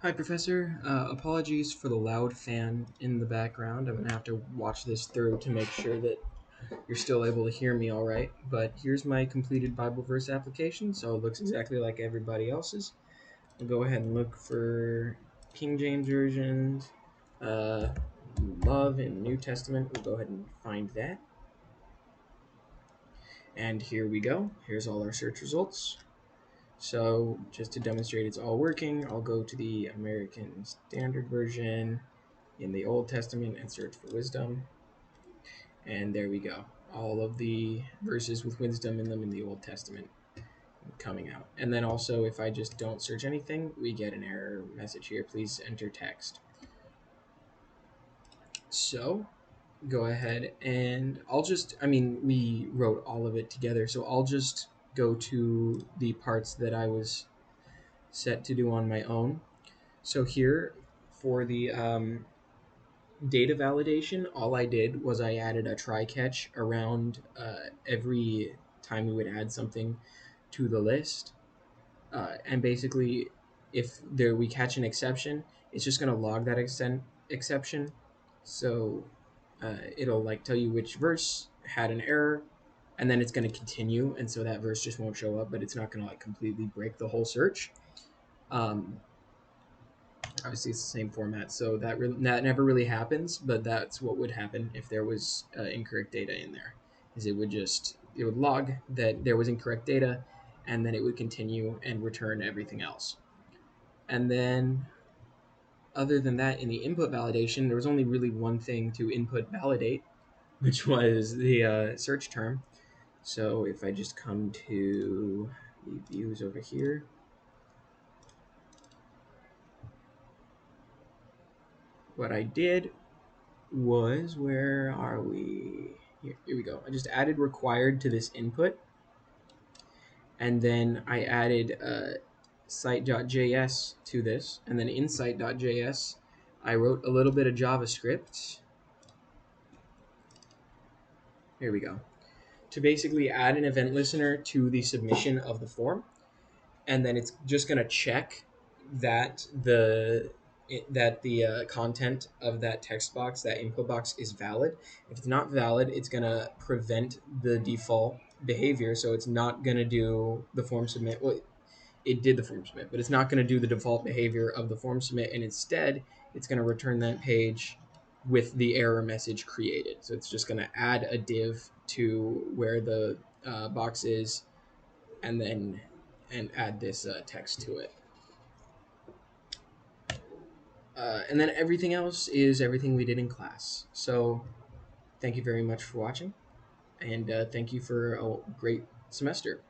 Hi, Professor. Apologies for the loud fan in the background. I'm going to have to watch this through to make sure that you're still able to hear me all right. But here's my completed Bible verse application, so it looks exactly like everybody else's. I'll go ahead and look for King James Version, uh, Love, and New Testament. We'll go ahead and find that. And here we go. Here's all our search results. So just to demonstrate it's all working, I'll go to the American Standard Version in the Old Testament and search for wisdom. And there we go. All of the verses with wisdom in them in the Old Testament coming out. And then also, if I just don't search anything, we get an error message here. Please enter text. So go ahead and we wrote all of it together. So I'll just go to the parts that I was set to do on my own. So here for the data validation, all I did was I added a try catch around every time we would add something to the list. And basically, if we catch an exception, it's just going to log that exception. So it'll like tell you which verse had an error, and then it's going to continue. And so that verse just won't show up, but it's not going to like completely break the whole search. Obviously it's the same format, so that never really happens, but that's what would happen if there was incorrect data in there. Is it would log that there was incorrect data, and then it would continue and return everything else. And then other than that, in the input validation, there was only really one thing to input validate, which was the search term. So if I just come to the views over here, what I did was, where are we? Here we go. I just added required to this input, and then I added site.js to this, and then in site.js I wrote a little bit of JavaScript. Here we go. To basically add an event listener to the submission of the form, and then it's just going to check that the content of that text box, that input box, is valid. If it's not valid, it's going to prevent the default behavior, so it's not going to do the form submit. Well, it did the form submit, but it's not going to do the default behavior of the form submit, and instead it's going to return that page with the error message created. So it's just going to add a div to where the box is, and then add this text to it. And then everything else is everything we did in class. So thank you very much for watching, and thank you for a great semester.